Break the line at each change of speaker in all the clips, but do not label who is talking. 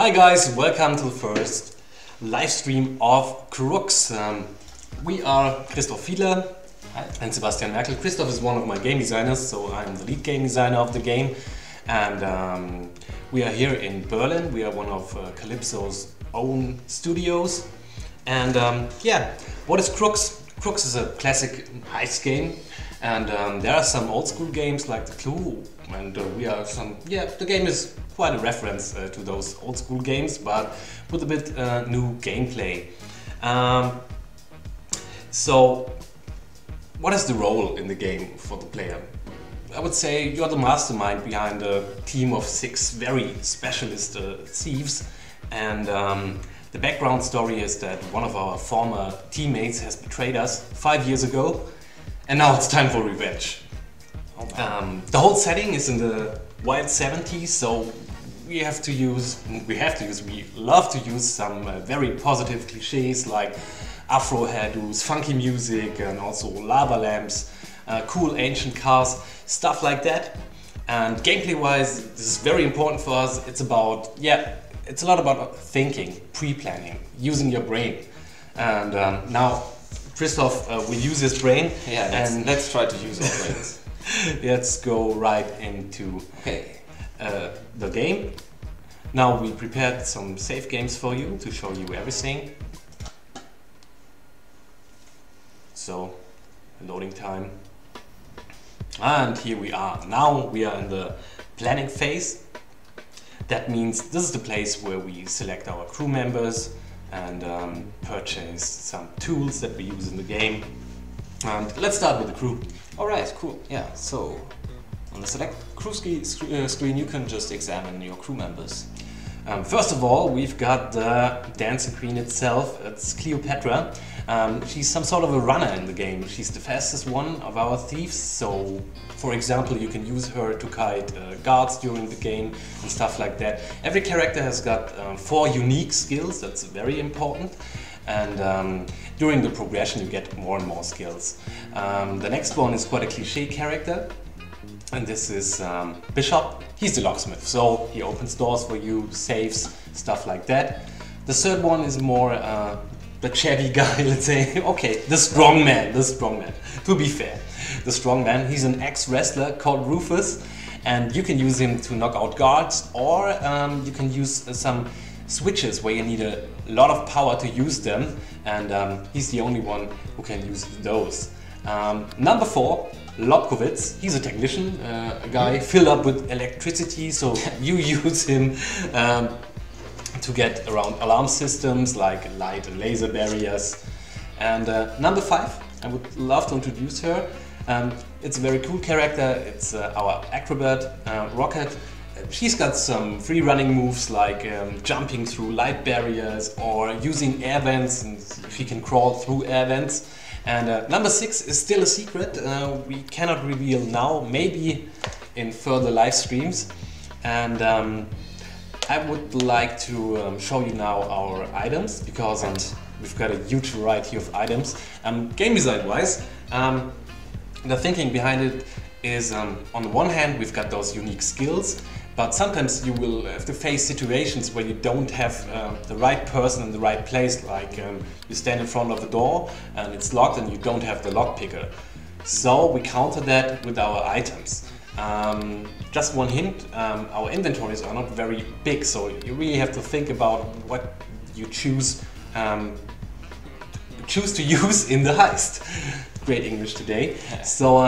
Hi guys, welcome to the first live stream of Crookz. We are Christoph and Sebastian. Christoph is one of my game designers, so I'm the lead game designer of the game. And we are here in Berlin. We are one of Kalypso's own studios. And yeah, what is Crookz? Crookz is a classic heist game. And there are some old school games like the Clue, and the game is quite a reference to those old school games, but with a bit new gameplay. So, what is the role in the game for the player? I would say you're the mastermind behind a team of 6 very specialist thieves, and the background story is that one of our former teammates has betrayed us 5 years ago. And now it's time for revenge. The whole setting is in the wild 70s, so we love to use some very positive cliches like afro hairdos, funky music, and also lava lamps, cool ancient cars, stuff like that. And gameplay wise, this is very important for us. It's a lot about thinking, pre-planning, using your brain. And now Christoph will use his brain.
Yeah, let's try to use our brains.
Let's go right into the game. Now we prepared some save games for you to show you everything. So, loading time. And here we are. Now we are in the planning phase. That means this is the place where we select our crew members and purchase some tools that we use in the game. And let's start with the crew.
Alright, cool. Yeah, so on the select crew screen you can just examine your crew members.
First of all, we've got the dancing queen itself. It's Cleopatra. She's some sort of a runner in the game. She's the fastest one of our thieves, so for example you can use her to kite guards during the game and stuff like that. Every character has got 4 unique skills, that's very important, and during the progression you get more and more skills. The next one is quite a cliche character, and this is Bishop. He's the locksmith, so he opens doors for you, safes, stuff like that. The third one is more the chabby guy, let's say. Okay, the strong man, to be fair. The strong man, he's an ex-wrestler called Rufus, and you can use him to knock out guards, or you can use some switches where you need a lot of power to use them, and he's the only one who can use those. Number 4, Lobkowitz. He's a technician, a guy filled up with electricity, so you use him to get around alarm systems like light and laser barriers. And number 5, I would love to introduce her. It's a very cool character. It's our acrobat, Rocket. She's got some free running moves like jumping through light barriers or using air vents, and she can crawl through air vents. And number 6 is still a secret. We cannot reveal now, maybe in further live streams. And I would like to show you now our items, because we've got a huge variety of items. Game design wise, the thinking behind it is on the one hand we've got those unique skills, but sometimes you will have to face situations where you don't have the right person in the right place, like you stand in front of the door and it's locked and you don't have the lock picker. So we counter that with our items. Just one hint, our inventories are not very big, so you really have to think about what you choose to use in the heist. Great English today. So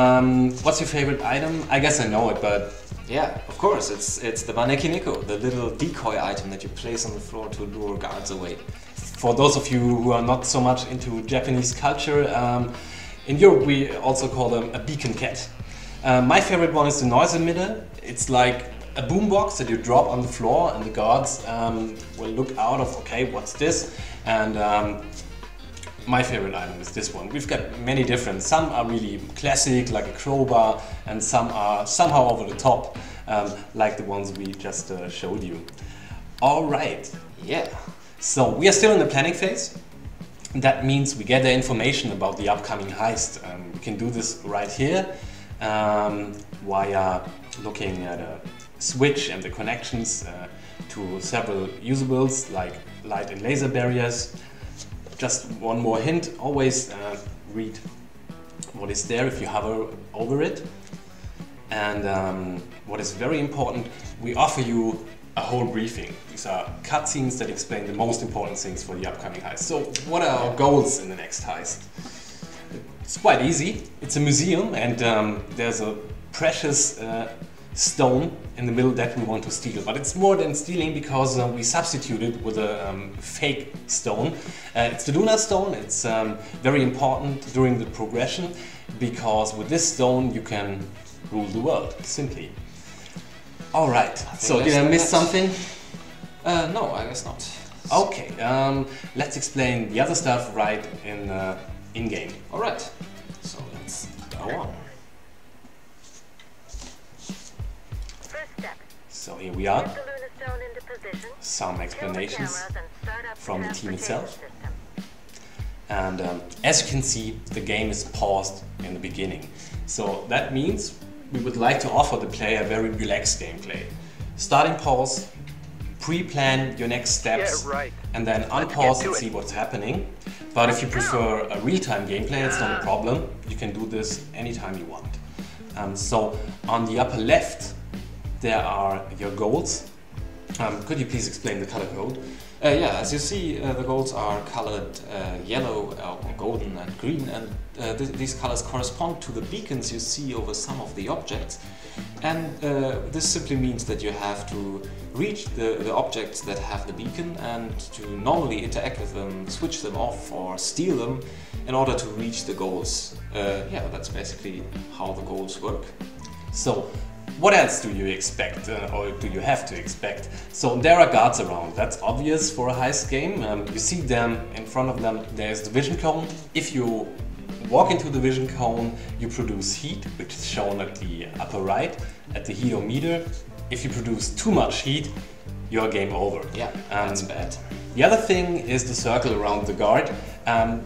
what's your favorite item? I guess I know it, but...
Yeah, of course, it's the Manekineko, the little decoy item that you place on the floor to lure guards away.
For those of you who are not so much into Japanese culture, in Europe we also call them a beacon cat. My favorite one is the noise emitter. It's like a boombox that you drop on the floor, and the guards will look out of, okay, what's this? And my favorite item is this one. We've got many different. Some are really classic, like a crowbar, and some are somehow over the top, like the ones we just showed you. All right.
Yeah.
So we are still in the planning phase. That means we gather information about the upcoming heist. We can do this right here. via looking at a switch and the connections to several usables like light and laser barriers. Just one more hint, always read what is there if you hover over it. And what is very important, we offer you a whole briefing. These are cutscenes that explain the most important things for the upcoming heist. So what are our goals in the next heist? It's quite easy. It's a museum and there's a precious stone in the middle that we want to steal. But it's more than stealing because we substituted with a fake stone. It's the lunar stone. It's very important during the progression because with this stone you can rule the world, simply. Alright, so did I miss something?
No, I guess not.
Okay, let's explain the other stuff right in game.
Alright, so let's go on.
So here we are. Some explanations from the team itself. And as you can see, the game is paused in the beginning. So that means we would like to offer the player a very relaxed gameplay. Starting pause, pre-plan your next steps, and then unpause and see what's happening. But if you prefer a real-time gameplay, it's not a problem. You can do this anytime you want. So on the upper left, there are your goals. Could you please explain the color code?
Yeah, as you see, the goals are colored yellow, or golden and green, and these colors correspond to the beacons you see over some of the objects. And this simply means that you have to reach the objects that have the beacon and to normally interact with them, switch them off or steal them in order to reach the goals. Yeah, that's basically how the goals work.
So, what else do you expect, or do you have to expect? So there are guards around, that's obvious for a heist game. You see them, in front of them there's the vision cone. If you walk into the vision cone, you produce heat, which is shown at the upper right, at the heatometer. If you produce too much heat, you're game over.
Yeah, that's bad.
The other thing is the circle around the guard.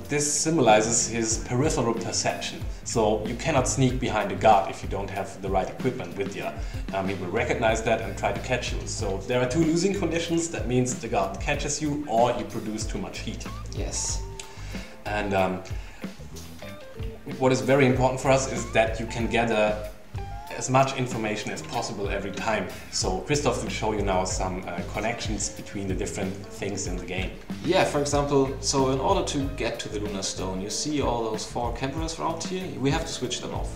This symbolizes his peripheral perception. So you cannot sneak behind a guard if you don't have the right equipment with you. He will recognize that and try to catch you. So there are two losing conditions. That means the guard catches you or you produce too much heat.
Yes.
And what is very important for us is that you can gather as much information as possible every time. So Christoph will show you now some connections between the different things in the game.
Yeah, for example, so in order to get to the lunar stone, you see all those 4 cameras around here, we have to switch them off.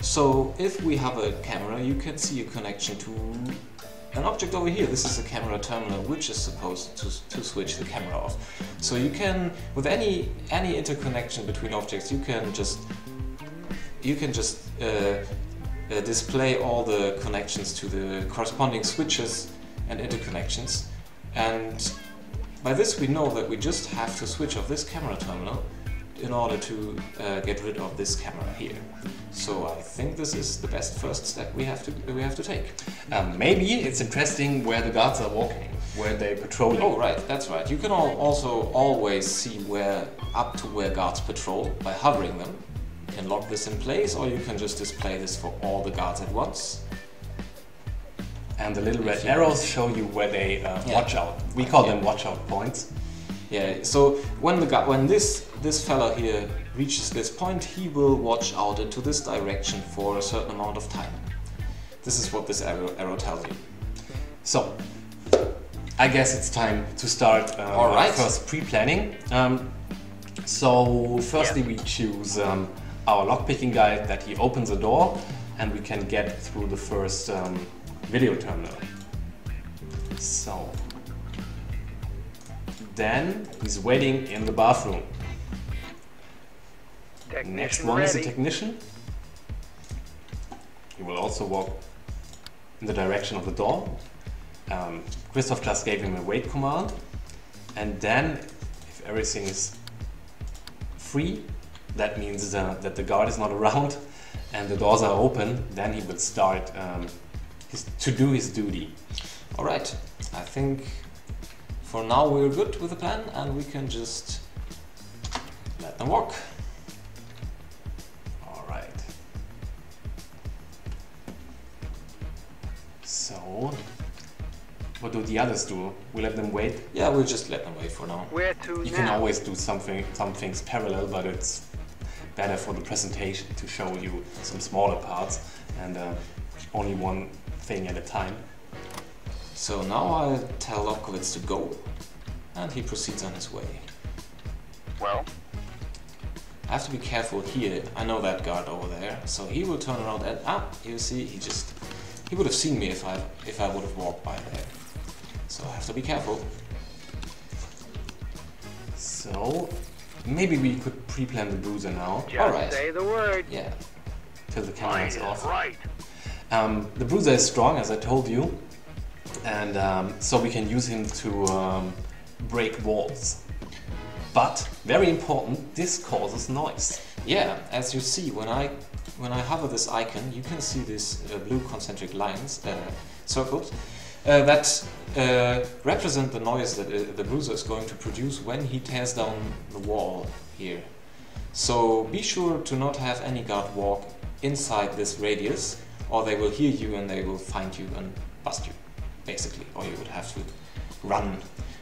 So if we have a camera, you can see a connection to an object over here. This is a camera terminal which is supposed to switch the camera off. So you can, with any interconnection between objects, you can just display all the connections to the corresponding switches and interconnections, and by this we know that we just have to switch off this camera terminal in order to get rid of this camera here. So I think this is the best first step we have to take.
Maybe it's interesting where the guards are walking, where they patrolling.
Oh right, that's right. You can also always see up to where guards patrol by hovering them. You can lock this in place, or you can just display this for all the guards at once.
And the little red arrows show you where they watch out. We call them watch out points.
Yeah, so when this fella here reaches this point, he will watch out into this direction for a certain amount of time. This is what this arrow tells you.
So, I guess it's time to start our first pre-planning. So, firstly we choose our lockpicking guy that he opens a door and we can get through the first video terminal. So then he's waiting in the bathroom. Next one is a technician. He will also walk in the direction of the door. Christoph just gave him a wait command, and then if everything is free, that means that the guard is not around and the doors are open, then he will start to do his duty.
Alright, I think for now we're good with the plan and we can just let them work.
Alright. So, what do the others do? We let them wait?
Yeah, we'll just let them wait for now.
Where to
You
now?
can always do some things parallel, but it's better for the presentation to show you some smaller parts and only one thing at a time.
So now I tell Lobkowitz to go, and he proceeds on his way.
Well,
I have to be careful here. I know that guard over there, so he will turn around and you see, he would have seen me if I would have walked by there. So I have to be careful.
So, maybe we could pre-plan the bruiser now,
just
Alright.
say the word.
Yeah.
till the camera is off.
Right.
The bruiser is strong, as I told you, and so we can use him to break walls. But, very important, this causes noise.
Yeah, as you see, when I hover this icon, you can see these blue concentric lines, circles, that represent the noise that the bruiser is going to produce when he tears down the wall here. So be sure to not have any guard walk inside this radius, or they will hear you and they will find you and bust you, basically, or you would have to run.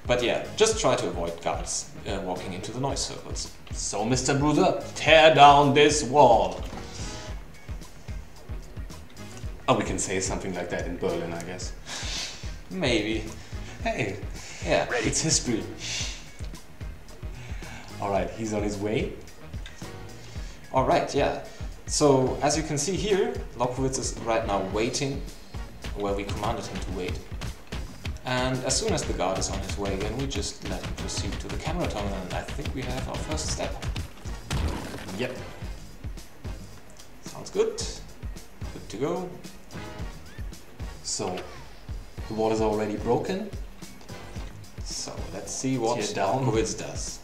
But yeah, just try to avoid guards walking into the noise circles.
So, Mr. Bruiser, tear down this wall! Oh, we can say something like that in Berlin, I guess.
Maybe.
Hey,
Yeah.
it's history. Alright, he's on his way.
Alright, yeah. So, as you can see here, Lobkowitz is right now waiting where we commanded him to wait. And as soon as the guard is on his way again, we just let him proceed to the camera terminal, and I think we have our first step.
Yep.
Sounds good. Good to go.
So, the wall is already broken.
So, let's see what
Tear down.
Lobkowitz does.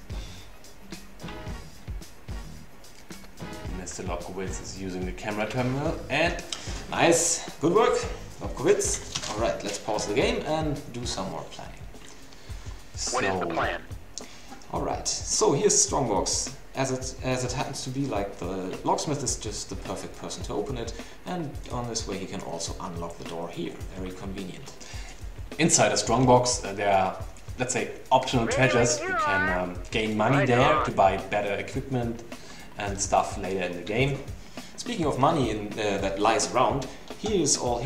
Mr. Lobkowitz is using the camera terminal and
Nice. Good work, Lobkowitz. Alright, let's pause the game and do some more planning.
What is the plan?
Alright, so here's Strongbox. As it happens to be, like, the locksmith is just the perfect person to open it, and on this way he can also unlock the door here. Very convenient.
Inside a strongbox, there are, let's say, optional treasures. You can gain money there to buy better equipment and stuff later in the game.
Speaking of money that lies around, here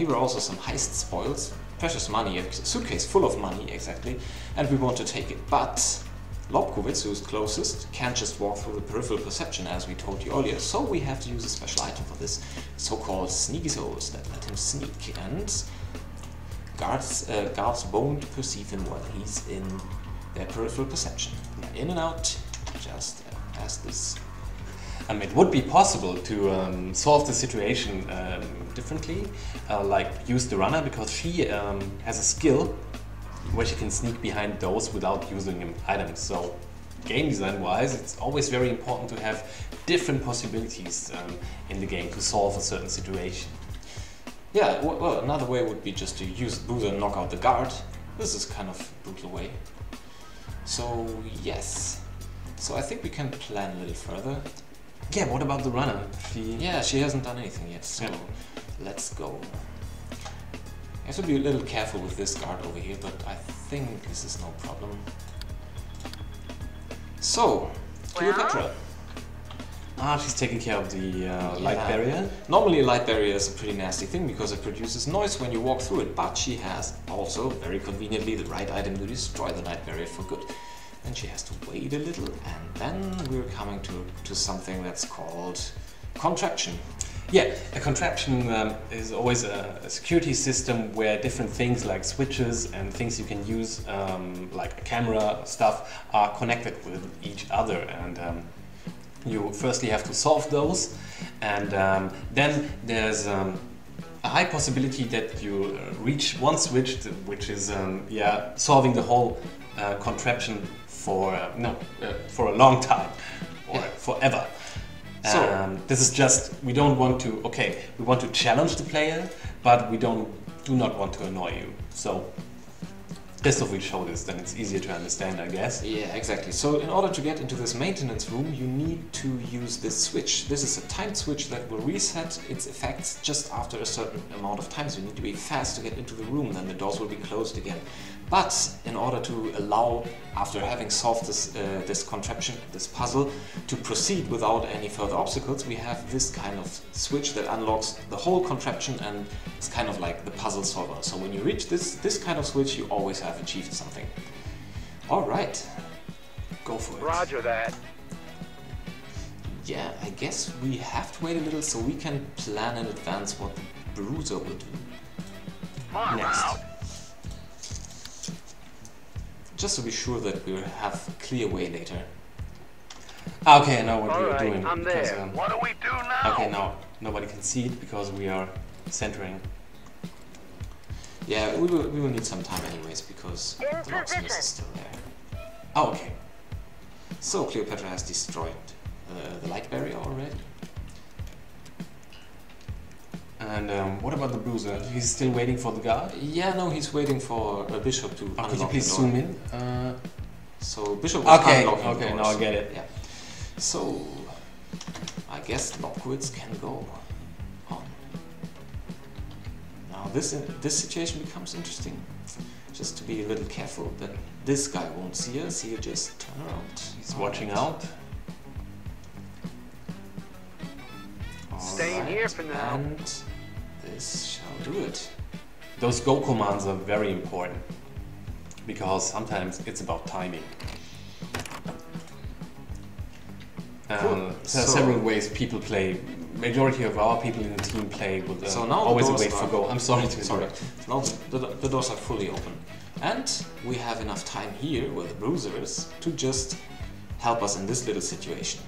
are also some heist spoils, precious money, a suitcase full of money exactly, and we want to take it. But Lobkowitz, who's closest, can't just walk through the peripheral perception as we told you earlier, so we have to use a special item for this, so-called sneaky souls that let him sneak, and guards won't perceive him while he's in their peripheral perception. In and out, just as this.
It would be possible to solve the situation differently, like use the runner, because she has a skill where she can sneak behind those without using items. So game design wise, it's always very important to have different possibilities in the game to solve a certain situation.
Yeah, well, another way would be just to use Bruiser and knock out the guard. This is kind of a brutal way. So yes, so I think we can plan a little further.
Yeah, what about the runner?
Yeah, she hasn't done anything yet, so let's go. I have to be a little careful with this guard over here, but I think this is no problem. So, Cleopatra.
She's taking care of the light barrier.
Normally a light barrier is a pretty nasty thing because it produces noise when you walk through it, but she has also, very conveniently, the right item to destroy the light barrier for good. And she has to wait a little, and then we're coming to something that's called contraption.
Yeah, a contraption is always a security system where different things like switches and things you can use, like a camera stuff, are connected with each other. And you firstly have to solve those, and then there's a high possibility that you reach one switch, which is solving the whole contraption for a long time or forever. So this is just, we don't want to, we want to challenge the player, but we do not want to annoy you. So Christoph will show this, then it's easier to understand, I guess.
Yeah, exactly. So in order to get into this maintenance room, you need to use this switch. This is a timed switch that will reset its effects just after a certain amount of time. So you need to be fast to get into the room, then the doors will be closed again. But in order to allow, after having solved this contraption, this puzzle, to proceed without any further obstacles, we have this kind of switch that unlocks the whole contraption, and it's kind of like the puzzle solver. So when you reach this kind of switch, you always have achieved something. Alright, go for it.
Roger that.
Yeah, I guess we have to wait a little so we can plan in advance what the Bruiser will do next. Just to be sure that we have a clear way later.
Okay, I know what
All
we are
right,
doing.
I'm
because,
there. What do we do now?
okay, now nobody can see it because we are centering.
Yeah, we will need some time anyways, because the locksmith is still there.
Oh, okay.
So Cleopatra has destroyed the light barrier already.
And what about the Bruiser? He's still waiting for the guard?
Yeah, no, he's waiting for a bishop to unlock
Could you please
the door.
zoom in?
So bishop was unlocking
Okay,
the
now
doors.
I get it.
Yeah. So I guess Crookz can go on. Now this situation becomes interesting. Just to be a little careful that this guy won't see us. He'll just turn around.
He's watching out.
Staying here for now.
And this shall do it.
Those go commands are very important because sometimes it's about timing.
Cool.
There are
So-
several ways people play. Majority of our people in the team play with
So now the
always a
doors
wait for
are-
go. I'm sorry to
Sorry.
interrupt.
Now the doors are fully open. And we have enough time here where the Bruiser is to just help us in this little situation.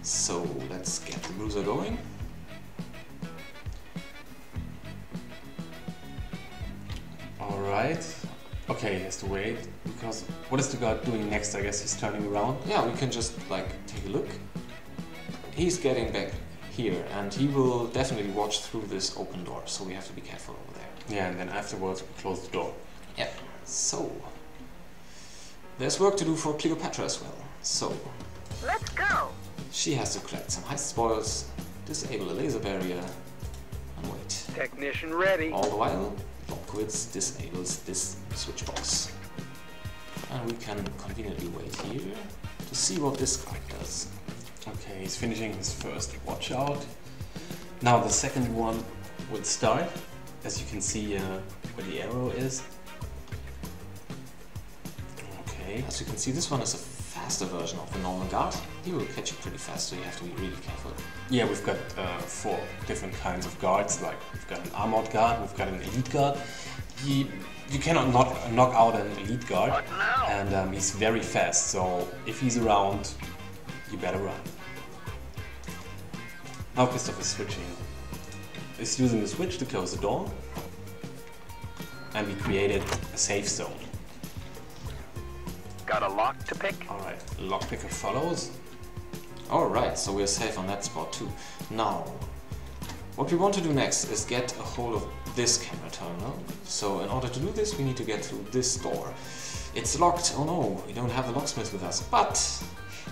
So let's get the Bruiser going.
Alright. Okay, he has to wait because what is the guard doing next? I guess he's turning around.
Yeah, we can just like take a look. He's getting back here and he will definitely watch through this open door, so we have to be careful over there.
Yeah, and then afterwards we close the door.
Yeah. So there's work to do for Cleopatra as well. So
Let's go.
she has to collect some heist spoils, disable a laser barrier, and wait.
Technician ready.
All the while, Crookz disables this switch box. And we can conveniently wait here to see what this guy does.
Okay, he's finishing his first watch out. Now the second one will start. As you can see where the arrow is. Okay.
As you can see, this one is a faster version of the normal guard. He will catch you pretty fast, so you have to be really careful.
Yeah, we've got 4 different kinds of guards. Like we've got an armored guard, we've got an elite guard. You cannot knock out an elite guard,
What now?
and he's very fast. So if he's around, you better run. Now Christoph is switching. Is using the switch to close the door, and we created a safe zone.
Got a lock to pick?
Alright, lockpicker follows.
Alright, so we're safe on that spot too. Now, what we want to do next is get a hold of this camera terminal. So in order to do this, we need to get through this door. It's locked. Oh no, we don't have the locksmith with us. But,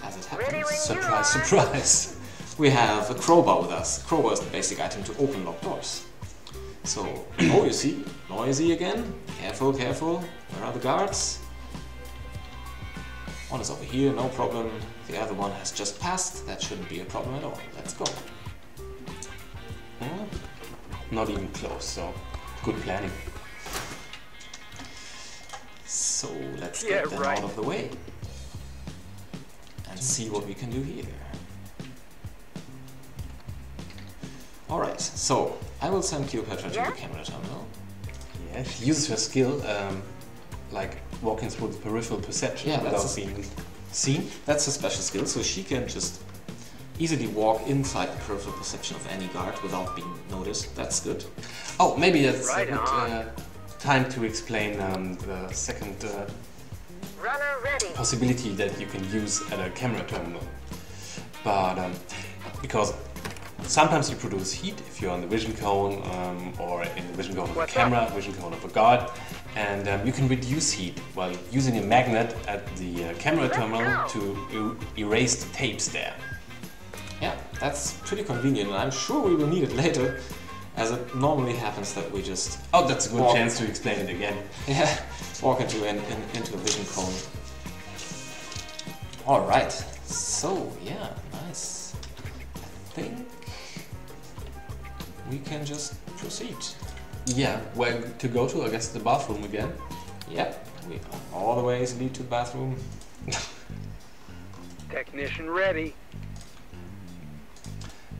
as it
Ready
happens,
when you
surprise,
are.
surprise, we have a crowbar with us. Crowbar is the basic item to open locked doors. So, oh, you see, noisy again. Careful, careful. Where are the guards? One is over here, no problem. The other one has just passed. That shouldn't be a problem at all. Let's go.
Not even close, so good planning.
So let's
Yeah,
get them
right.
out of the way and see what we can do here. Alright, so I will send Cleopatra to
Yeah?
the camera terminal.
Yeah, she uses her skill, like walking through the peripheral perception
Yeah,
without
that's
being seen.
That's a special skill, so she can just easily walk inside the peripheral perception of any guard without being noticed. That's good.
Oh, maybe that's
Right
a good
on.
time to explain the second
Runner ready.
possibility that you can use at a camera terminal. But because sometimes you produce heat if you're on the vision cone or in the vision cone of a
What's
camera, vision cone of a guard, And you can reduce heat while using a magnet at the camera terminal to erase the tapes there.
Yeah, that's pretty convenient, and I'm sure we will need it later, as it normally happens that we just...
Oh, that's a good chance to explain it again.
Yeah, walk into a vision cone. Alright, so yeah, nice. I think we can just proceed.
Yeah, where to go to? I guess the bathroom again.
Yep, all the ways lead to the bathroom.
Technician ready.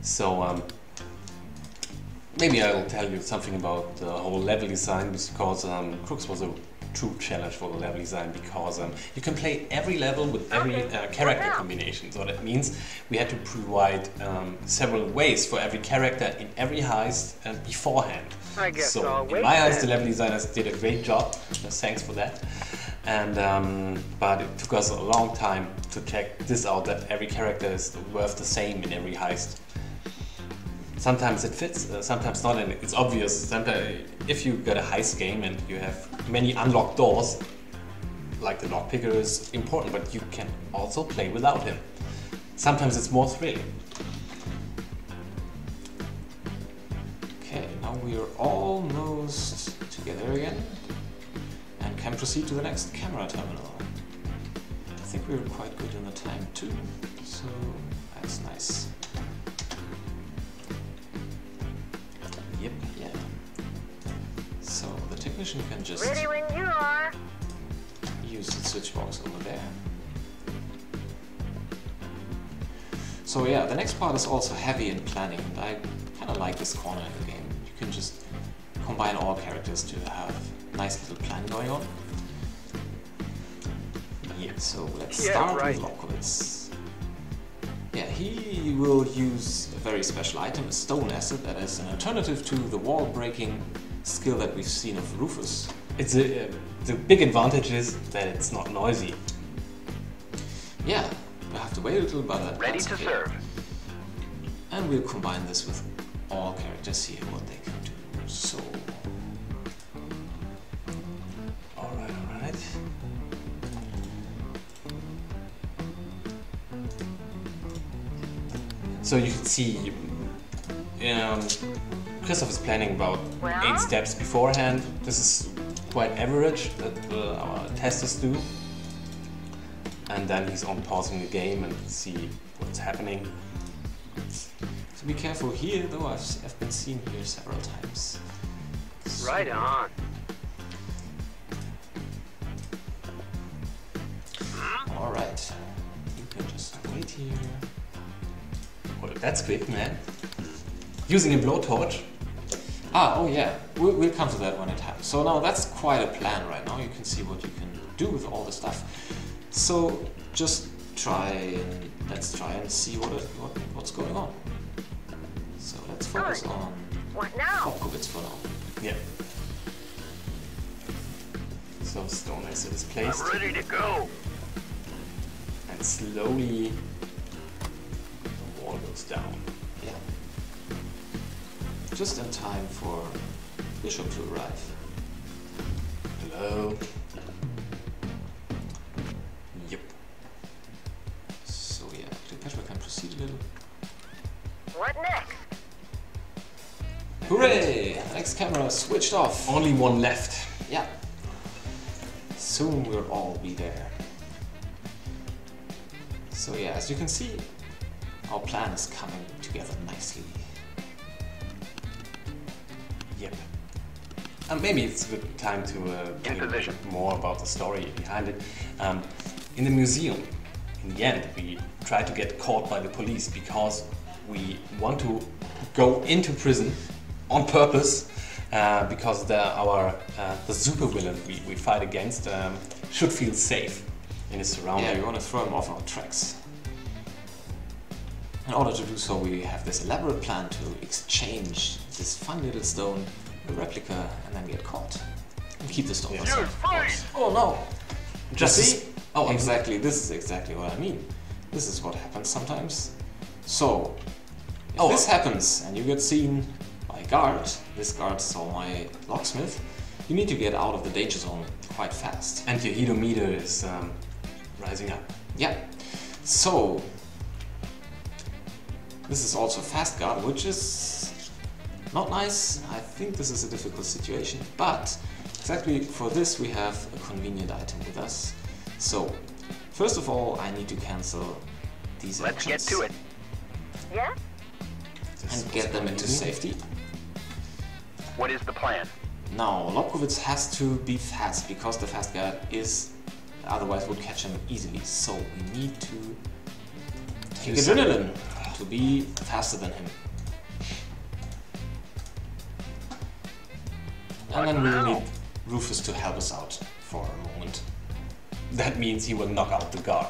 So, maybe I'll tell you something about the whole level design, because Crookz was a true challenge for the level design, because you can play every level with every character combination. So that means we had to provide several ways for every character in every heist beforehand.
I guess
so
I'll
in
wait
my heist,
then.
the level designers did a great job. Thanks for that. And but it took us a long time to check this out, that every character is worth the same in every heist. Sometimes it fits, sometimes not, and it's obvious. Sometimes if you got a heist game and you have many unlocked doors, like the lockpicker is important, but you can also play without him. Sometimes it's more thrilling.
Okay, now we are almost together again and can proceed to the next camera terminal. I think we're quite good in the time too, so that's nice.
Yep.
Yeah. So the technician can just
Ready when you are.
use the switch box over there. So yeah, the next part is also heavy in planning, and I kind of like this corner in the game. You can just combine all characters to have a nice little plan going on. Yeah, so let's start with Crookz. Yeah, he will use a very special item, a stone acid, that is an alternative to the wall-breaking skill that we've seen of Rufus.
It's the big advantage is that it's not noisy.
Yeah, we'll have to wait a little, but
Ready
that's
to
okay.
serve.
And we'll combine this with all characters here, what they can do. So,
Alright, alright. So you can see Christoph is planning about 8 steps beforehand. This is quite average that our testers do. And then he's on pausing the game and see what's happening.
so be careful here, though I've been seen here several times. So,
Right on.
Alright, you can just wait here.
Well, that's quick, man. Using a blowtorch.
Oh yeah, we'll come to that when it happens. So now that's quite a plan right now. You can see what you can do with all the stuff. So just let's try and see what's going on. So let's focus
Good.
on
What now?
Crookz for now.
Yeah. So stone acid is placed,
I'm ready to go.
and slowly the wall goes down.
Yeah. Just in time for Bishop to arrive.
Hello. Yep.
So yeah, Cleopatra can proceed a little.
What next?
Hooray! Next camera switched off.
Only one left.
Yeah. Soon we'll all be there. So yeah, as you can see, our plan is coming together nicely.
Yep. And maybe it's a good time to tell you a bit more about the story behind it. In the museum, in the end, we try to get caught by the police because we want to go into prison on purpose, because the supervillain we fight against should feel safe in his surroundings.
Yeah, we want to throw him off our tracks. In order to do so, we have this elaborate plan to exchange this fun little stone, the replica, and then get caught. And keep the stone for
You're
ourselves, of course.
fine.
Oh no!
Just
See?
Oh,
exactly. This is exactly what I mean. This is what happens sometimes. So, if this happens and you get seen by a guard, this guard saw my locksmith, you need to get out of the danger zone quite fast.
And your heatometer is rising up.
Yeah. So this is also fast guard, which is not nice. I think this is a difficult situation, but exactly for this we have a convenient item with us. So first of all, I need to cancel these
Let's get
actions
to it.
Yeah?
and get them into safety.
What is the plan?
Now, Lobkowitz has to be fast because the fast guard is otherwise would catch him easily. So we need to take adrenaline to be faster than him. And then we'll need Rufus to help us out for a moment.
That means he will knock out the guard.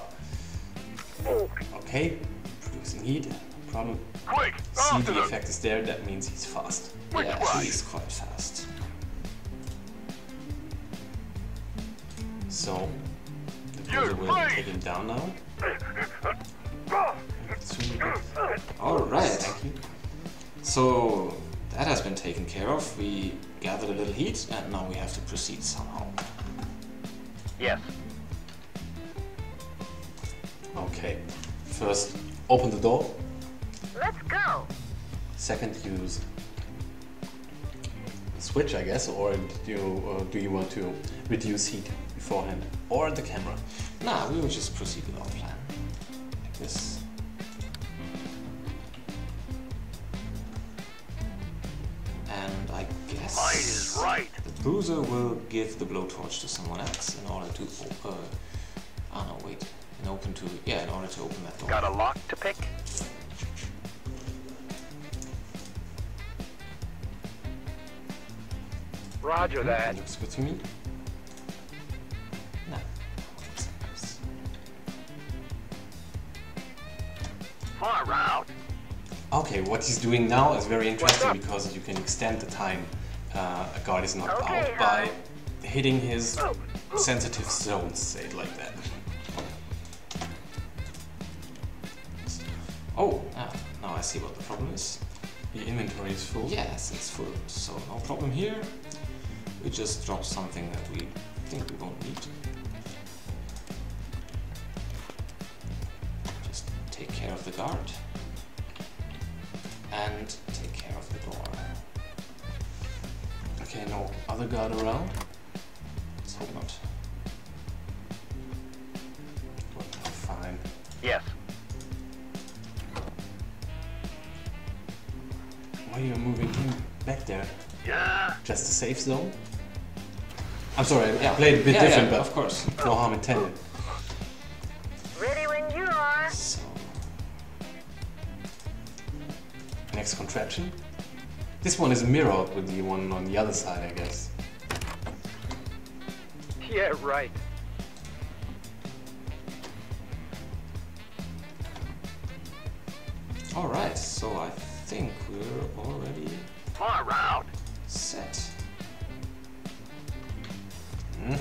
Okay, producing heat, no problem.
Quick!
See,
After
the
them!
effect is there, that means he's fast.
Which
Yeah,
way?
he's quite fast.
So, the
You,
cruiser will
please!
take him down now. That's really good.
Alright,
Thank you.
so that has been taken care of. We gathered a little heat and now we have to proceed somehow.
Yes.
Okay, first open the door.
Let's go.
Second, use the switch, I guess, or do you want to reduce heat beforehand, or the camera?
Nah, we will just proceed with our plan. Like this. And I guess
Might is right.
the bruiser will give the blowtorch to someone else in order to in order to open that door.
Got a lock to pick? Roger that.
Looks good to me.
No.
Far out.
Okay, what he's doing now is very interesting
up?
because you can extend the time a guard is knocked
Okay,
out by hitting his sensitive zones, say it like that.
Oh, now I see what the problem is.
Your inventory is full.
Yes, it's full, so no problem here. We just drop something that we think we won't need. Just take care of the guard. And take care of the door.
Okay, no other guard around.
Let's hope not.
Well, fine.
Yes.
Why are you moving him back there?
Yeah.
Just a safe zone? I'm sorry, I
Yeah.
played a bit
Yeah,
different,
yeah,
but
of course.
no harm intended.
Ready when you are.
So,
Next contraption. This one is mirrored with the one on the other side, I guess.
Yeah, right.
alright, so I think we're already
Far out.
set.
Hmm?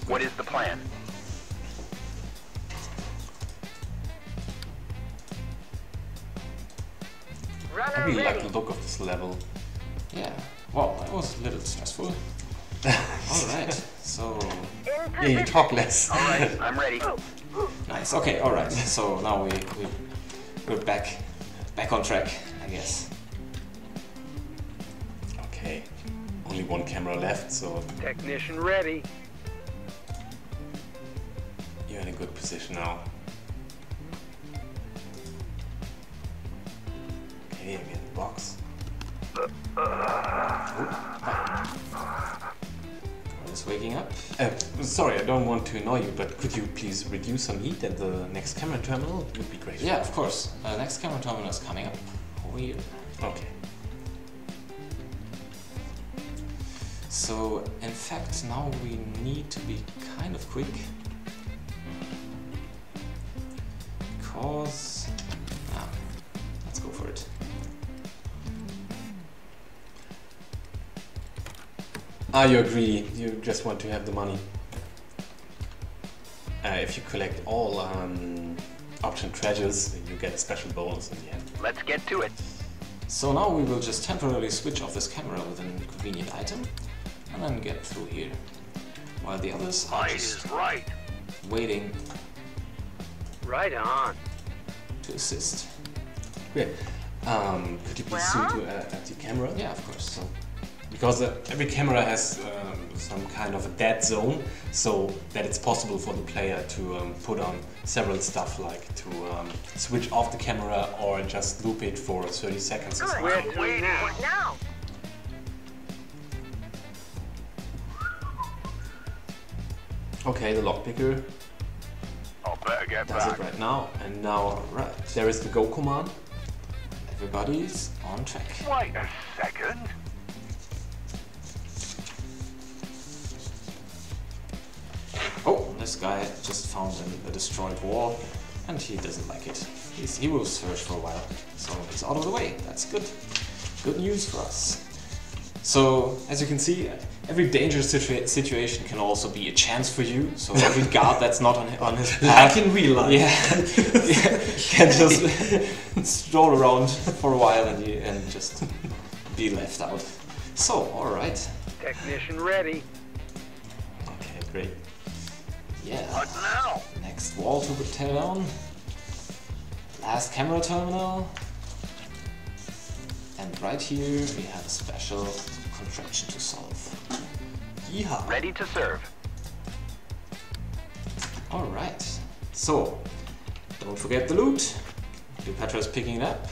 What is the plan?
I
Runner
really like
ready.
the look of this level.
Yeah, well, that was a little stressful. Alright, so
In
Yeah, you
position.
talk less.
All right, I'm ready.
nice. Okay, alright, so now we're back on track, I guess.
Okay, only one camera left, so
Technician ready.
you're in a good position now. Okay, again, box.
Is waking up.
Sorry, I don't want to annoy you, but could you please reduce some heat at the next camera terminal? It would be great.
Yeah, of course. Next camera terminal is coming up over here.
Okay.
So, in fact, now we need to be kind of quick. Because... let's go for it.
Ah, you're greedy. You just want to have the money. If you collect all option treasures, you get a special bonus in the end.
Let's get to it.
So now we will just temporarily switch off this camera with a convenient item. and then get through here. While the others are
Might
just
is right.
waiting
Right on.
to assist.
Great. Could you please zoom to the camera?
Yeah, of course.
So, because every camera has some kind of a dead zone, so that it's possible for the player to put on several stuff, like to switch off the camera or just loop it for 30 seconds or something.
We're waiting.
What now?
Okay, the lockpicker
I'll better get
does it
back.
right now, and now there is the go command.
Everybody's on track.
Wait a second.
Oh, this guy just found a destroyed wall, and he doesn't like it. He will search for a while, so it's out of the way. That's good. Good news for us. So, as you can see, every dangerous situation can also be a chance for you. So every guard that's not on his path,
Like in real life.
yeah, can just stroll around for a while and just be left out. So, all right,
Technician ready.
Okay, great.
yeah.
What now?
Next wall to tear down. Last camera terminal. And right here we have a special contraption to solve.
Yeehaw!
Ready to serve.
Alright, so don't forget the loot. Cleopatra is picking it up.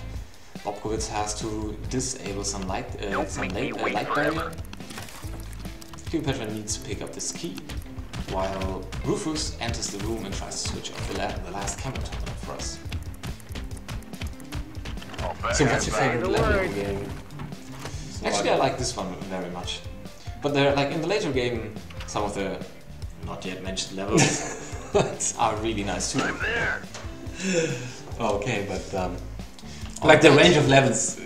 Bobkowitz has to disable some light,
Don't make me wait
light
forever.
barrier. Cleopatra needs to pick up this key, while Rufus enters the room and tries to switch off the last camera terminal for us.
I'll better
So
get
what's your
back.
favorite level of the game?
Actually, I like this one very much. But there, like in the later game, some of the not yet mentioned levels are really nice too.
There.
Okay, but like the range of levels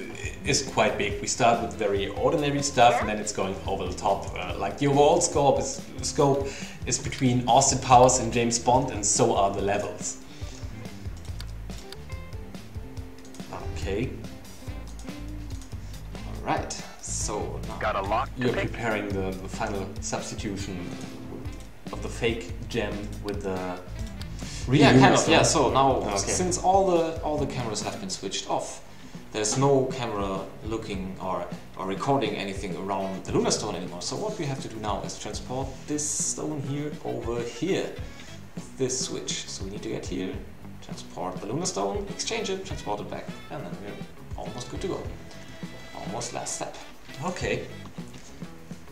is quite big. We start with very ordinary stuff, and then it's going over the top. Like the overall scope is between Austin Powers and James Bond, and so are the levels. Okay,
Alright, so now
Got a lock to
you're
pick.
preparing the final substitution of the fake gem with the real
yeah, kind
humor,
of. Yeah, so now
Okay.
since all the cameras have been switched off, there's no camera looking or recording anything around the lunar stone anymore. So what we have to do now is transport this stone here over here with this switch. So we need to get here, transport the lunar stone, exchange it, transport it back, and then we're almost good to go. Almost last step.
Okay.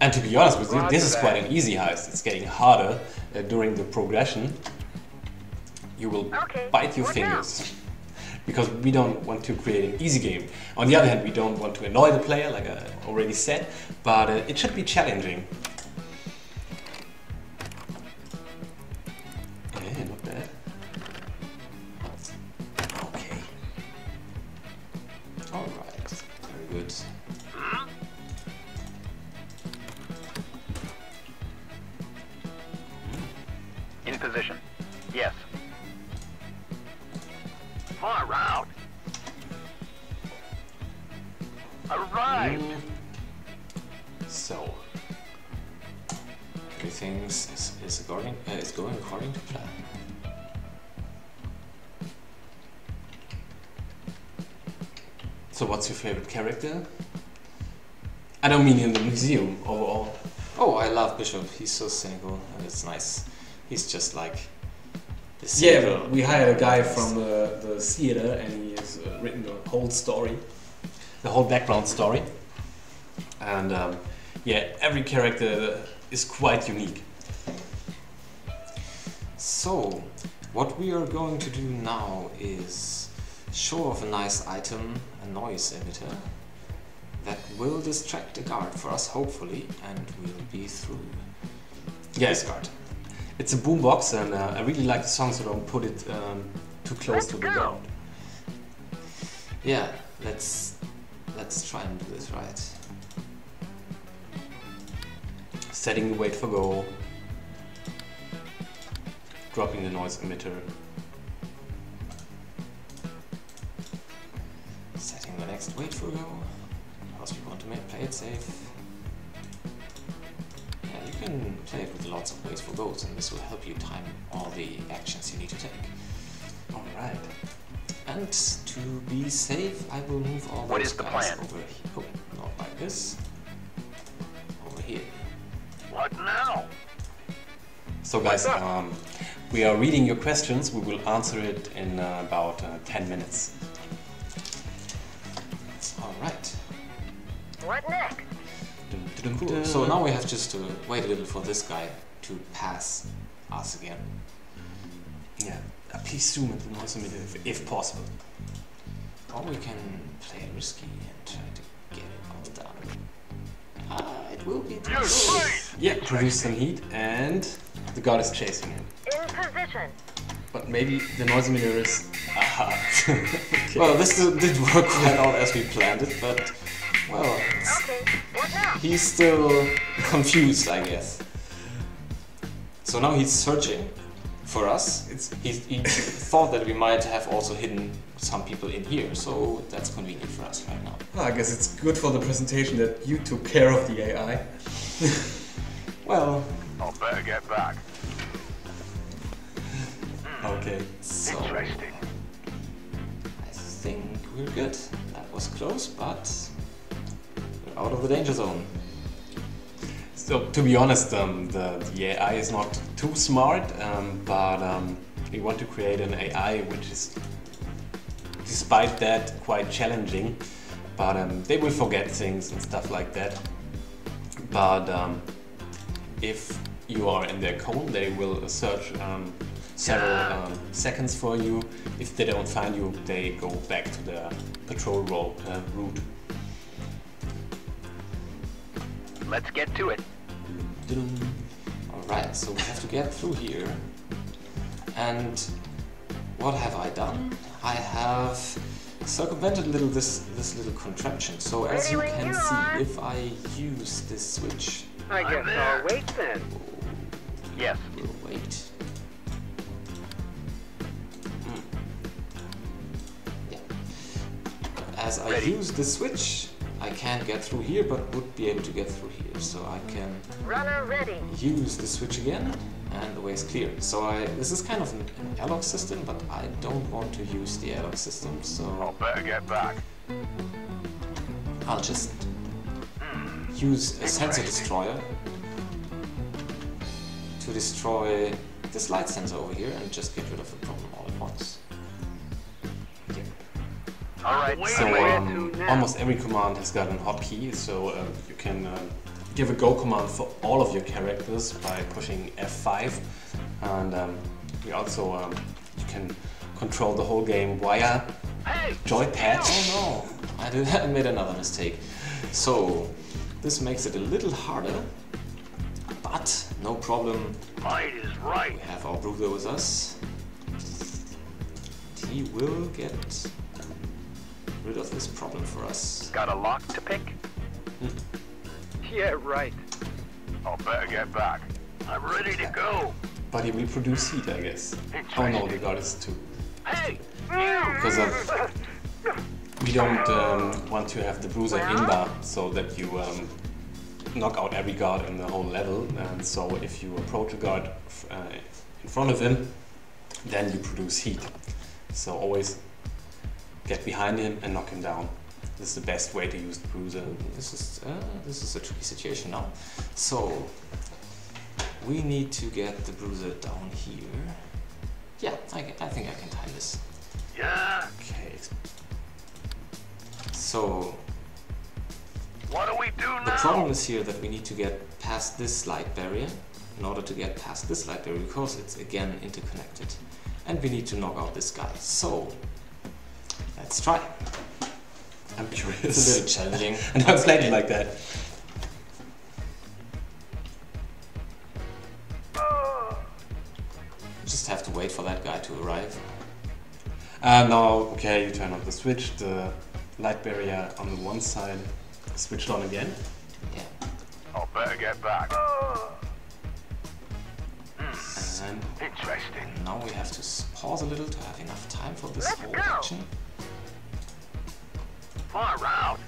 And to be honest with you, this is
Roger
quite
that.
an easy heist. It's getting harder during the progression. You will
Okay,
bite your
what now?
fingers. Because we don't want to create an easy game. On the other hand, we don't want to annoy the player, like I already said, but it should be challenging. Yeah, not bad. Okay.
Alright, very good.
In position. Yes. Far out. Arrived.
So,
Everything is going according to plan.
so what's your favorite character? I don't mean in the museum, overall.
Oh, I love Bishop. He's so cynical and it's nice. He's just like the
Yeah,
cynical-
we hired a guy from the theater, and he has written the whole story, the whole background story. And yeah, every character is quite unique.
So, what we are going to do now is show off a nice item, a noise emitter, that will distract the guard for us, hopefully, and we'll be through.
Yes, it's a boombox, and I really like the song, so don't put it too close to the
Let's go.
ground.
Yeah, let's try and do this right.
Setting the wait for go, dropping the noise emitter,
Setting the next wait for go, because we want to play it safe. can play it with lots of ways for goals, and this will help you time all the actions you need to take.
Alright.
And to be safe, I will move all
What
those
is the
guys
plan?
over here. Oh, not like this. Over here.
What now?
So guys, we are reading your questions. We will answer it in about 10 minutes.
Alright.
What next?
Cool. So now we have just to wait a little for this guy to pass us again.
Yeah, please zoom into the noise emitter if possible.
Or we can play risky and try to get it all done. It will be
You're safe!
Yeah, produce some heat, and the god is chasing him.
In position.
But maybe the noise emitter is... Aha. Okay.
Well, this didn't work quite out as we planned it, but well,
Okay, what now?
he's still confused, I guess. So now he's searching for us. He thought that we might have also hidden some people in here, so that's convenient for us right now.
Well, I guess it's good for the presentation that you took care of the AI.
Well,
I'll better get back.
Okay.
so
Interesting.
I think we're good. That was close, but we're out of the danger zone.
So, to be honest, the AI is not too smart, but we want to create an AI which is, despite that, quite challenging. But they will forget things and stuff like that. But if you are in their cone, they will search several seconds for you. If they don't find you, they go back to their patrol route.
Let's get to it.
Alright, so we have to get through here. And what have I done? I have circumvented this little contraption. So as you can see, if I use this switch,
I guess I'll wait then.
Yes.
we'll wait. Yeah. As I use this switch, I can't get through here, but would be able to get through here. So I can
Runner ready.
use the switch again, and the way is clear. So this is kind of an airlock system, but I don't want to use the airlock system,
I'll
so
better get back.
I'll just use a sensor destroyer to destroy this light sensor over here and just get rid of the problem all at once.
Alright,
So
Where to now?
almost every command has got an hotkey, so you can give a go command for all of your characters by pushing F5, and we also you can control the whole game via
Hey!
joypad.
Oh no, I made another mistake. So this makes it a little harder, but no problem.
Might is
We
right.
have our bruiser with us. He will get rid of this problem for us.
Got a lock to pick?
Yeah, right.
I'll better get back. I'm ready to go.
But he will produce heat, I guess. Oh no, the god is too.
Hey! You!
Because we don't want to have the bruiser in bar so that you knock out every guard in the whole level. And so if you approach a guard in front of him, then you produce heat. So always get behind him and knock him down. This is the best way to use the bruiser.
This is a tricky situation now. So we need to get the bruiser down here. Yeah, I think I can time this.
Yeah?
Okay.
So
What do we do now?
the problem is here that we need to get past this light barrier in order to get past this light barrier, because it's again interconnected. And we need to knock out this guy. So let's try.
I'm
It's a
curious.
little challenging.
And I played it like that.
Just have to wait for that guy to arrive.
Now, okay, you turn on the switch. The light barrier on the one side is switched on again.
Yeah.
I'll better get back.
And
Interesting.
Now we have to pause a little to have enough time for this
Let's
whole
go.
action.
Far out.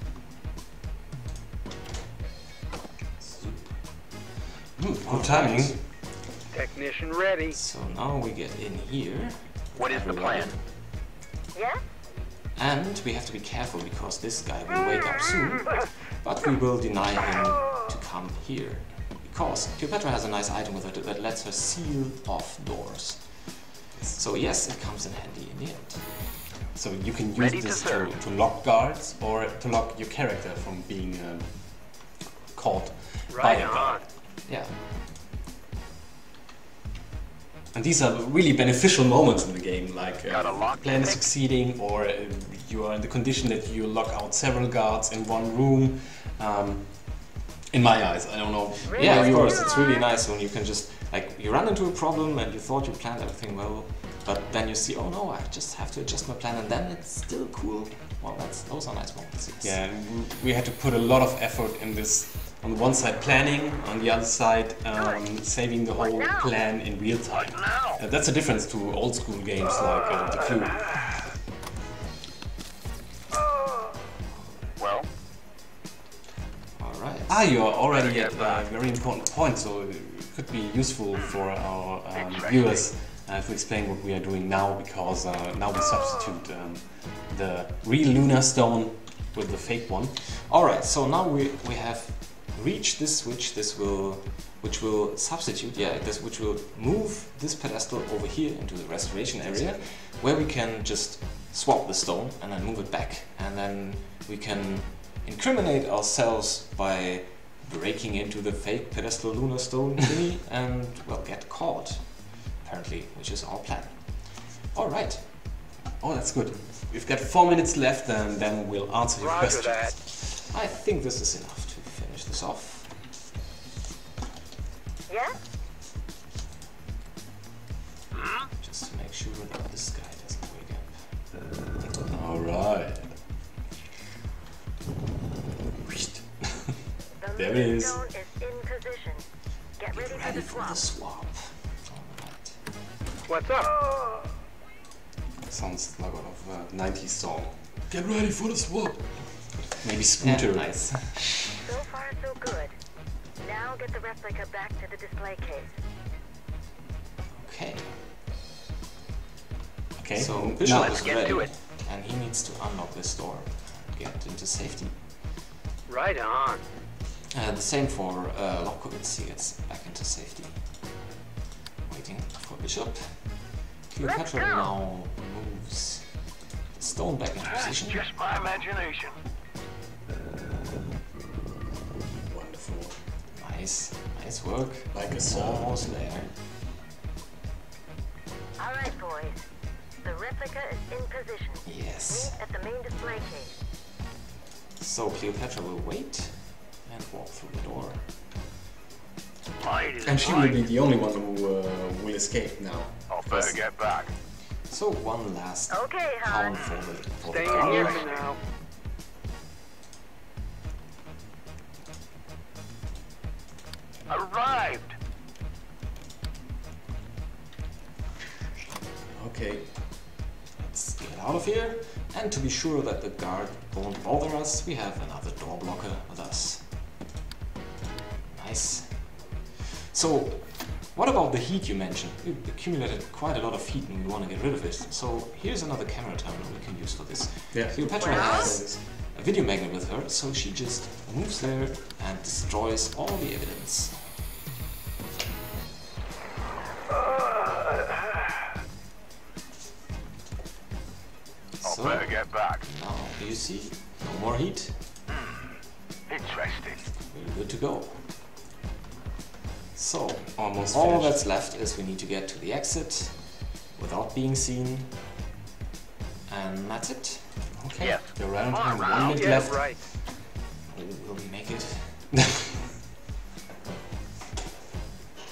Good timing.
Technician ready.
So now we get in here.
What is the plan?
Yes?
And we have to be careful because this guy will wake up soon. But we will deny him to come here. Because Cleopatra has a nice item with her that lets her seal off doors. So yes, it comes in handy in the end.
So you can use
Ready to
this
serve.
to lock guards or to lock your character from being caught by
Right
a guard.
on.
Yeah.
And these are really beneficial moments in the game, like
Got a lock
plan is
pick?
succeeding, or you are in the condition that you lock out several guards in one room. In my eyes, I don't know.
Yeah, of
you-
course, it's really nice when you can just, like, you run into a problem and you thought you planned everything well, but then you see, oh no, I just have to adjust my plan and then it's still cool. Well, those are nice moments, yes.
Yeah, and we had to put a lot of effort in this. On the one side planning, on the other side saving the whole plan in real time.
Now.
That's a difference to old school games like The Clue.
Well,
Alright.
You're already at a very important point, so it could be useful for our viewers to explain what we are doing now, because now we substitute the real lunar stone with the fake one.
Alright, so now we have reached this switch, which will substitute, which will move this pedestal over here into the restoration area, where we can just swap the stone and then move it back, and then we can incriminate ourselves by breaking into the fake pedestal lunar stone thingy and, well, get caught, apparently, which is our plan. Alright.
Oh, that's good. We've got 4 minutes left, and then we'll answer your
Roger
questions.
that.
I think this is enough to finish this off.
Yes?
Just to make sure that this guy doesn't wake up.
All right.
The
There it
lunar
is.
stone is in position. Get ready
Ready
for
for
the
the
swap.
swap. Alright.
What's up?
Sounds like a 90s song. Get ready for the swap. Maybe Scooter.
Yeah, nice.
So far, so good. Now get the replica back to the display case.
Okay.
Okay.
So
now-
Bishop
Let's
is
get
ready,
to it.
and he needs to unlock this door and get into safety.
Right on.
The same for Lobkowitz, he gets back into safety. Waiting for Bishop. Cleopatra
go.
now moves the stone back into
That's
position.
just my imagination.
Wonderful.
Nice work.
Like a song.
Almost there.
All right, boys. The replica is in position.
Yes.
Meet at the main display case.
So Cleopatra will wait and walk through the door.
Mine is
And she will
mine.
be the only one who will escape now.
I'll better get back.
So one last
Okay, hon.
pound for the
Staying
guard.
here for now.
Arrived.
Okay.
Let's get out of here. And to be sure that the guard won't bother us, we have another door blocker with us. Nice. So, what about the heat you mentioned? We accumulated quite a lot of heat and we want to get rid of it. So here's another camera terminal we can use for this.
Yeah.
Cleopatra has a video magnet with her, so she just moves there and destroys all the evidence.
I'll
So,
better get back.
now, do you see? No more heat.
Interesting.
We're good to go. So,
Almost
all
finished.
that's left is we need to get to the exit without being seen. And that's it.
Okay.
Yes.
You're right on
Come
time.
on,
1
Ralph.
minute
Yeah,
left.
right.
Will we make it?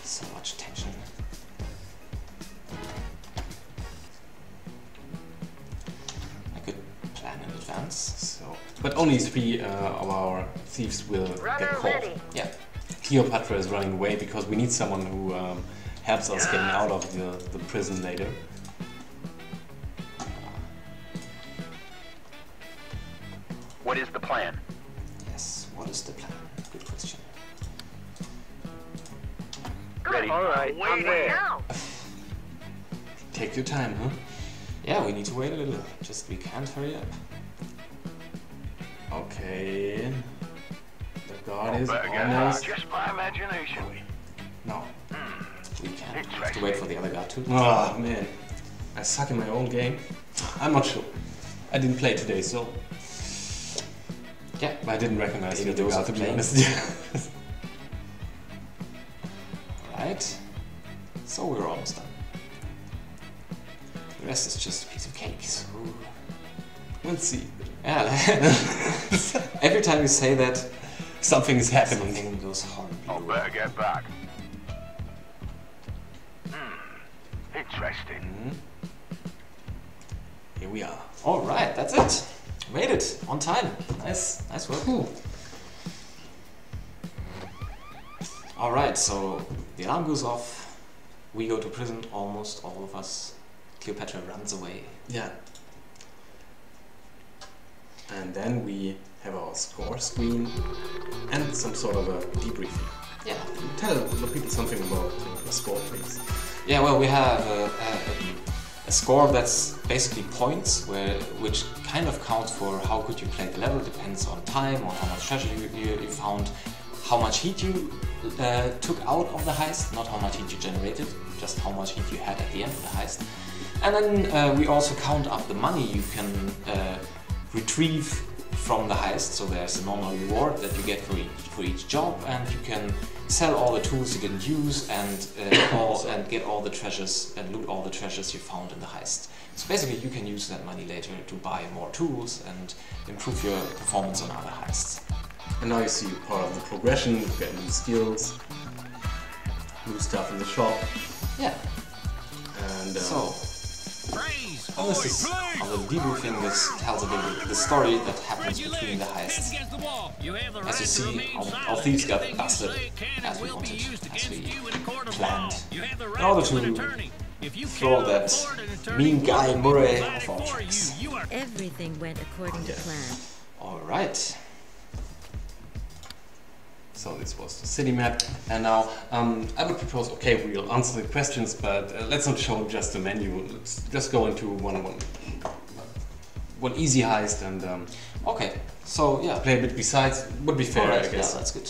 So much tension. I could plan in advance.
So, but only 3 of our thieves will get
Runner
caught.
ready.
Yeah.
Cleopatra is running away because we need someone who helps us getting out of the prison later.
What is the plan?
Yes. What is the plan? Good question.
ready.
All right, I'm there.
Now.
Take your time, huh?
Yeah, we need to wait a little. Just we can't hurry up.
Okay. The guard is
Better get back.
almost...
Just my imagination.
No.
We can't. We have to wait for the other guy too.
Oh man, I suck in my own game. I'm not sure. I didn't play today, so
Yeah.
I didn't recognize
Maybe
the
those
guard,
are
to be
playing.
honest.
Right. So we're almost done. The rest is just a piece of cake. So
We'll see.
yeah. Every time you say that,
Something is happening.
something goes horribly
I'll
wrong.
better get back. Interesting.
Here we are.
All right, that's it. Made it on time. Nice, nice work. All right, so the alarm goes off. We go to prison. Almost all of us. Cleopatra runs away.
Yeah. And then we have our score screen and some sort of a debriefing.
Yeah.
Tell the people something about the score, please.
Yeah. Well, we have a score that's basically points, which kind of counts for how good you played the level. Depends on time, on how much treasure you found, how much heat you took out of the heist, not how much heat you generated, just how much heat you had at the end of the heist. And then we also count up the money you can retrieve from the heist. So there's a normal reward that you get for each job, and you can sell all the tools you didn't use and get all the treasures and loot all the treasures you found in the heist. So basically you can use that money later to buy more tools and improve your performance on other heists.
And now you see part of the progression, you get new skills, new stuff in the shop,
Yeah.
and
So this is on the debriefing. This tells a little bit the story that happens between the heists. As you see, our thieves got busted as we wanted, as we planned, in order to throw that mean guy Murray off our tracks.
Everything went according to plan.
Alright.
so this was the city map. And now I would propose, okay, we'll answer the questions, but let's not show just the menu. Let's just go into one easy heist and
Okay, so yeah.
play a bit besides. Would be fair,
Alright,
I guess.
yeah, that's good.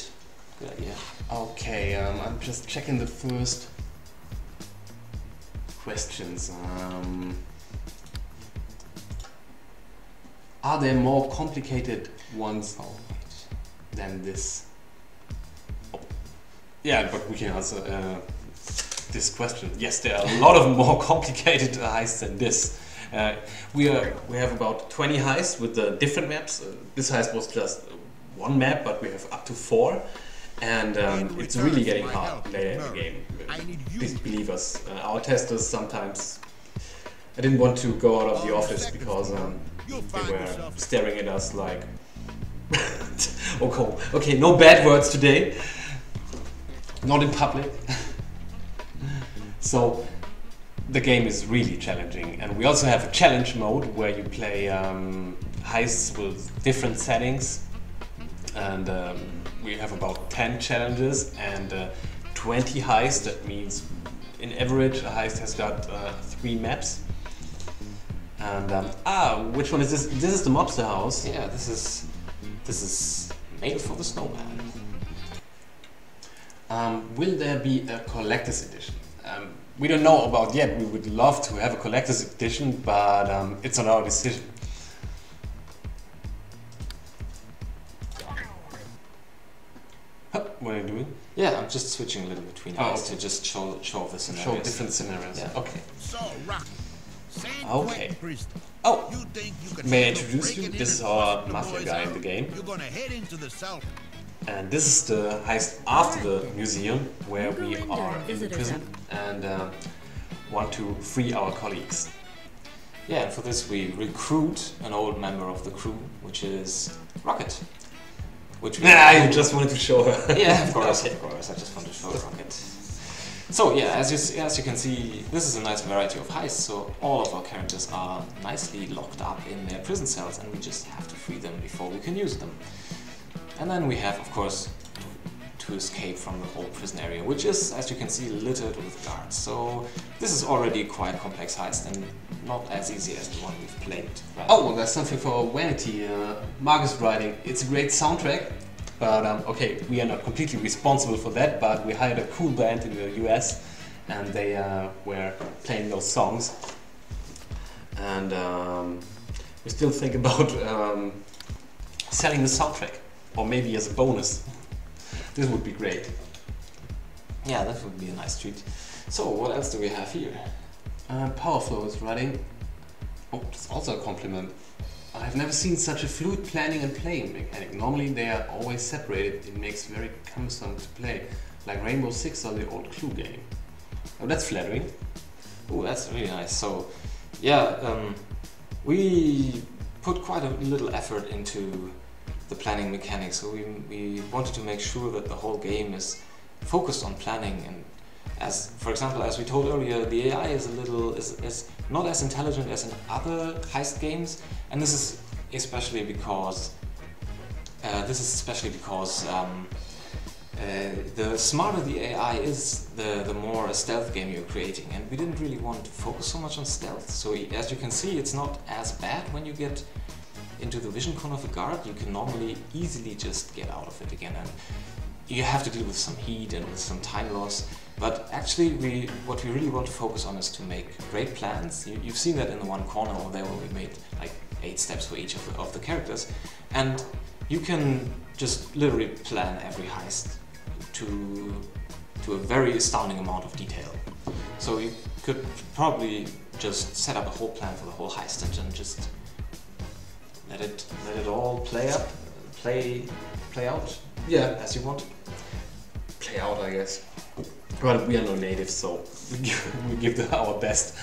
Good idea.
Okay, I'm just checking the first questions. Are there more complicated ones than this? Oh. Yeah, but we can answer this question. Yes, there are a lot of more complicated heists than this. We have about 20 heists with the different maps. This heist was just one map, but we have up to 4. And it's really getting hard later in the game. Please believe us. Our testers sometimes... I didn't want to go out of the office because they were staring at us like... okay, no bad words today. Not in public. So the game is really challenging. And we also have a challenge mode where you play heists with different settings. And we have about 10 challenges and 20 heists. That means, in average, a heist has got 3 maps. And which one is this? This is the mobster house.
Yeah, this is made for the snowman.
Will there be a collector's edition? We don't know about yet. We would love to have a collector's edition, but it's not our decision. What are you doing?
Yeah, I'm just switching a little between
Oh,
heists
okay.
to just show the scenarios.
Show different scenarios.
Yeah.
Okay.
So, Rocky, San
Okay.
Quentin prison.
Oh,
You think you can
may I
handle
introduce you?
breaking
This
in
is
and
our
busting the
mafia
boys
guy in
out?
the game.
You're gonna head into the cell.
And this is the heist after the museum, where
You go
we
in
are
during
in the
visitor
prison and want to free our colleagues.
Yeah, and for this we recruit an old member of the crew, which is Rocket. Which we
I just wanted to show her.
yeah, of course,
Okay.
of course. I just want to show Rocket. So yeah, as you can see, this is a nice variety of heists. So all of our characters are nicely locked up in their prison cells, and we just have to free them before we can use them. And then we have, of course, to escape from the whole prison area, which is, as you can see, littered with guards. So this is already quite a complex heist and not as easy as the one we've played. Right?
Oh, well, that's something for Vanity. Marcus writing. It's a great soundtrack, but okay, we are not completely responsible for that, but we hired a cool band in the US and they were playing those songs. And we still think about selling the soundtrack, or maybe as a bonus. This would be great.
Yeah, that would be a nice treat. So, what else do we have here?
Powerflow is writing. Oh, that's also a compliment. I've never seen such a fluid planning and playing mechanic. Normally they are always separated. It makes very cumbersome to play, like Rainbow Six or the old Clue game. Oh, that's flattering.
Oh, that's really nice. So, yeah, we put quite a little effort into the planning mechanics. So we wanted to make sure that the whole game is focused on planning. And as, for example, as we told earlier, the AI is is not as intelligent as in other heist games, and this is especially because the smarter the AI is, the more a stealth game you're creating, and we didn't really want to focus so much on stealth. So as you can see, it's not as bad when you get into the vision cone of a guard. You can normally easily just get out of it again, and you have to deal with some heat and with some time loss. But actually, what we really want to focus on is to make great plans. You've seen that in the one corner over there where we made like 8 steps for each of the characters, and you can just literally plan every heist to a very astounding amount of detail. So you could probably just set up a whole plan for the whole heist and then just let it all play out.
Yeah,
as you want.
Play out, I guess. Well, we are no natives, so we give our best.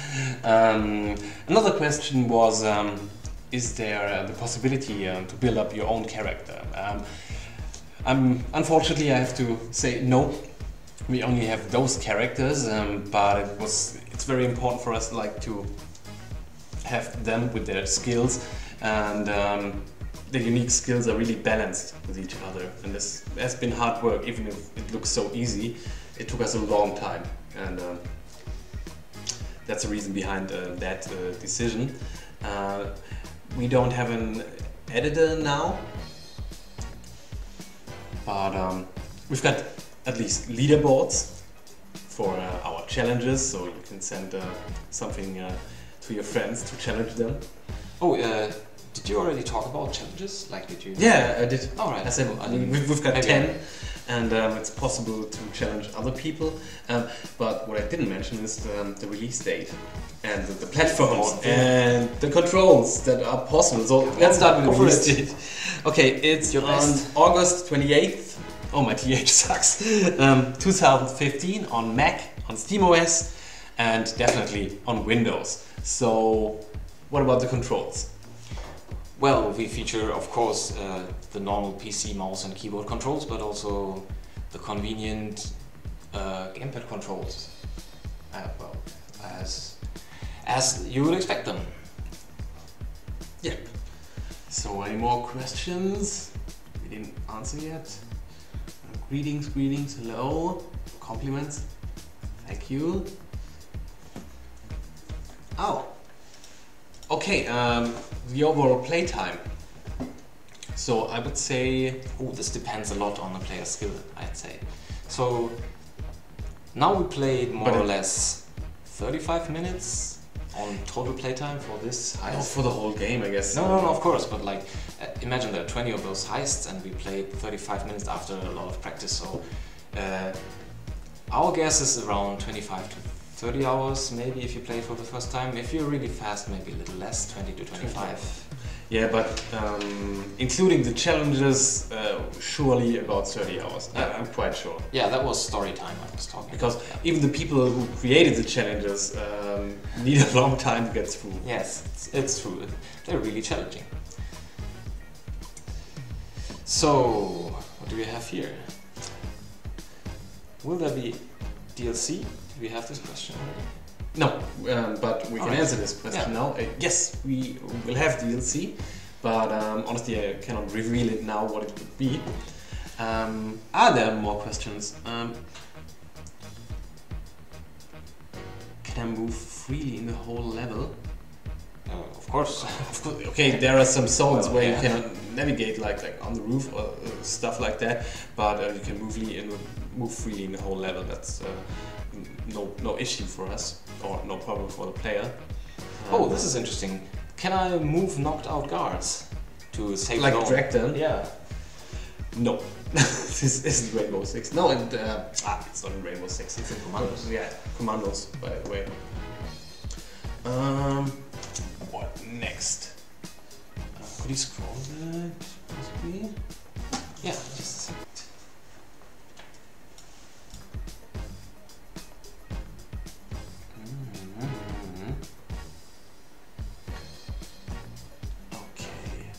Another question was, is there the possibility to build up your own character? Unfortunately, I have to say no. We only have those characters, but it's very important for us, like, to have them with their skills, and the unique skills are really balanced with each other. And this has been hard work, even if it looks so easy. It took us a long time, and that's the reason behind that decision. We don't have an editor now, but we've got at least leaderboards for our challenges, so you can send something to your friends to challenge them.
Oh, did you already talk about challenges? Like, did you?
Yeah, I did.
All right.
I said we've got 10, and it's possible to challenge other people. But what I didn't mention is the release date and the platforms and the controls that are possible. So let's start with the release date. Okay, it's on August 28th. Oh, my TH sucks. 2015 on Mac, on SteamOS, and definitely on Windows. So, what about the controls?
Well, we feature, of course, the normal PC mouse and keyboard controls, but also the convenient gamepad controls. Well, as you would expect them.
Yep. So, any more questions? We didn't answer yet. Greetings, hello, compliments, thank you. Oh, okay, the overall playtime. So I would say...
Oh, this depends a lot on the player's skill, I'd say. So now we played more or less 35 minutes on total playtime for this heist.
No, for the whole game, I guess.
No, of course, but like, imagine there are 20 of those heists and we played 35 minutes after a lot of practice, so our guess is around 25 to 30 hours, maybe, if you play for the first time. If you're really fast, maybe a little less, 20 to 25.
Yeah, but including the challenges, surely about 30 hours. I'm quite sure.
Yeah, that was story time I was talking
because
about. Yeah.
Even the people who created the challenges need a long time to get through.
Yes, it's true. They're really challenging. So, what do we have here? Will there be DLC? Do we have this question already?
No, but we can answer this question now. Yes, we will have DLC, but honestly I cannot reveal it now what it would be. Are there more questions? Can I move freely in the whole level?
Of course.
Of course. Okay, there are some zones
Well,
where
yeah.
you cannot navigate, like on the roof or stuff like that. But you can move freely in the whole level. That's no issue for us, or no problem for the player.
Oh, this is interesting. Can I move knocked out guards to save
like
zone?
drag them?
Yeah.
No, this isn't Rainbow Six. No, and it's not in Rainbow Six. It's in
Commandos.
Yeah, Commandos, by the way. What next? Could you scroll that, possibly?
Yeah, just a second.
Okay.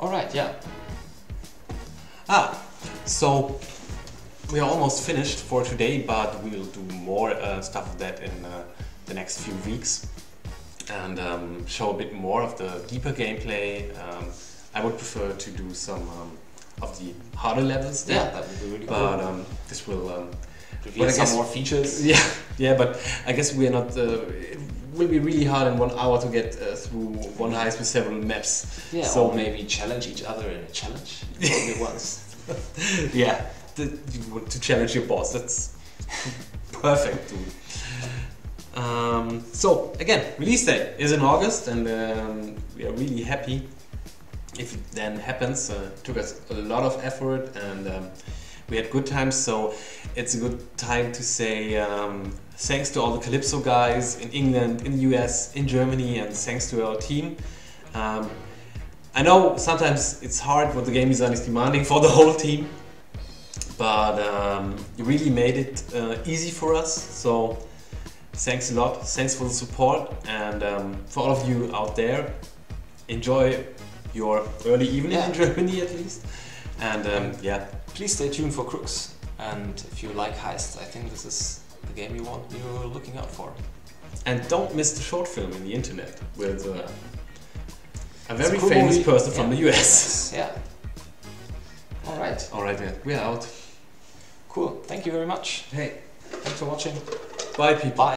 Alright, yeah.
So we are almost finished for today, but we will do more stuff of that in the next few weeks and show a bit more of the deeper gameplay. I would prefer to do some of the harder levels there.
Yeah, that would be really
But
cool.
this will
Reveal
I
some
guess-
more features.
yeah, but I guess we are not. It will be really hard in 1 hour to get through one heist with several maps.
Yeah,
so
or maybe challenge each other in a challenge. Only once.
yeah, you want to challenge your boss. That's perfect, dude. So again, release day is in August, and we are really happy if it then happens. It took us a lot of effort, and we had good times. So it's a good time to say thanks to all the Kalypso guys in England, in the US, in Germany, and thanks to our team. I know sometimes it's hard what the game design is demanding for the whole team, but you really made it easy for us. So thanks a lot. Thanks for the support, and for all of you out there, enjoy your early evening in Germany at least. And yeah,
Please stay tuned for Crookz. And if you like heists, I think this is the game you're looking out for.
and don't miss the short film in the internet with a very
cool
famous
movie.
person from the US.
Yeah. Alright.
Alright, man, we're out.
Cool. Thank you very much.
Hey,
Thanks for watching.
bye people.
Bye.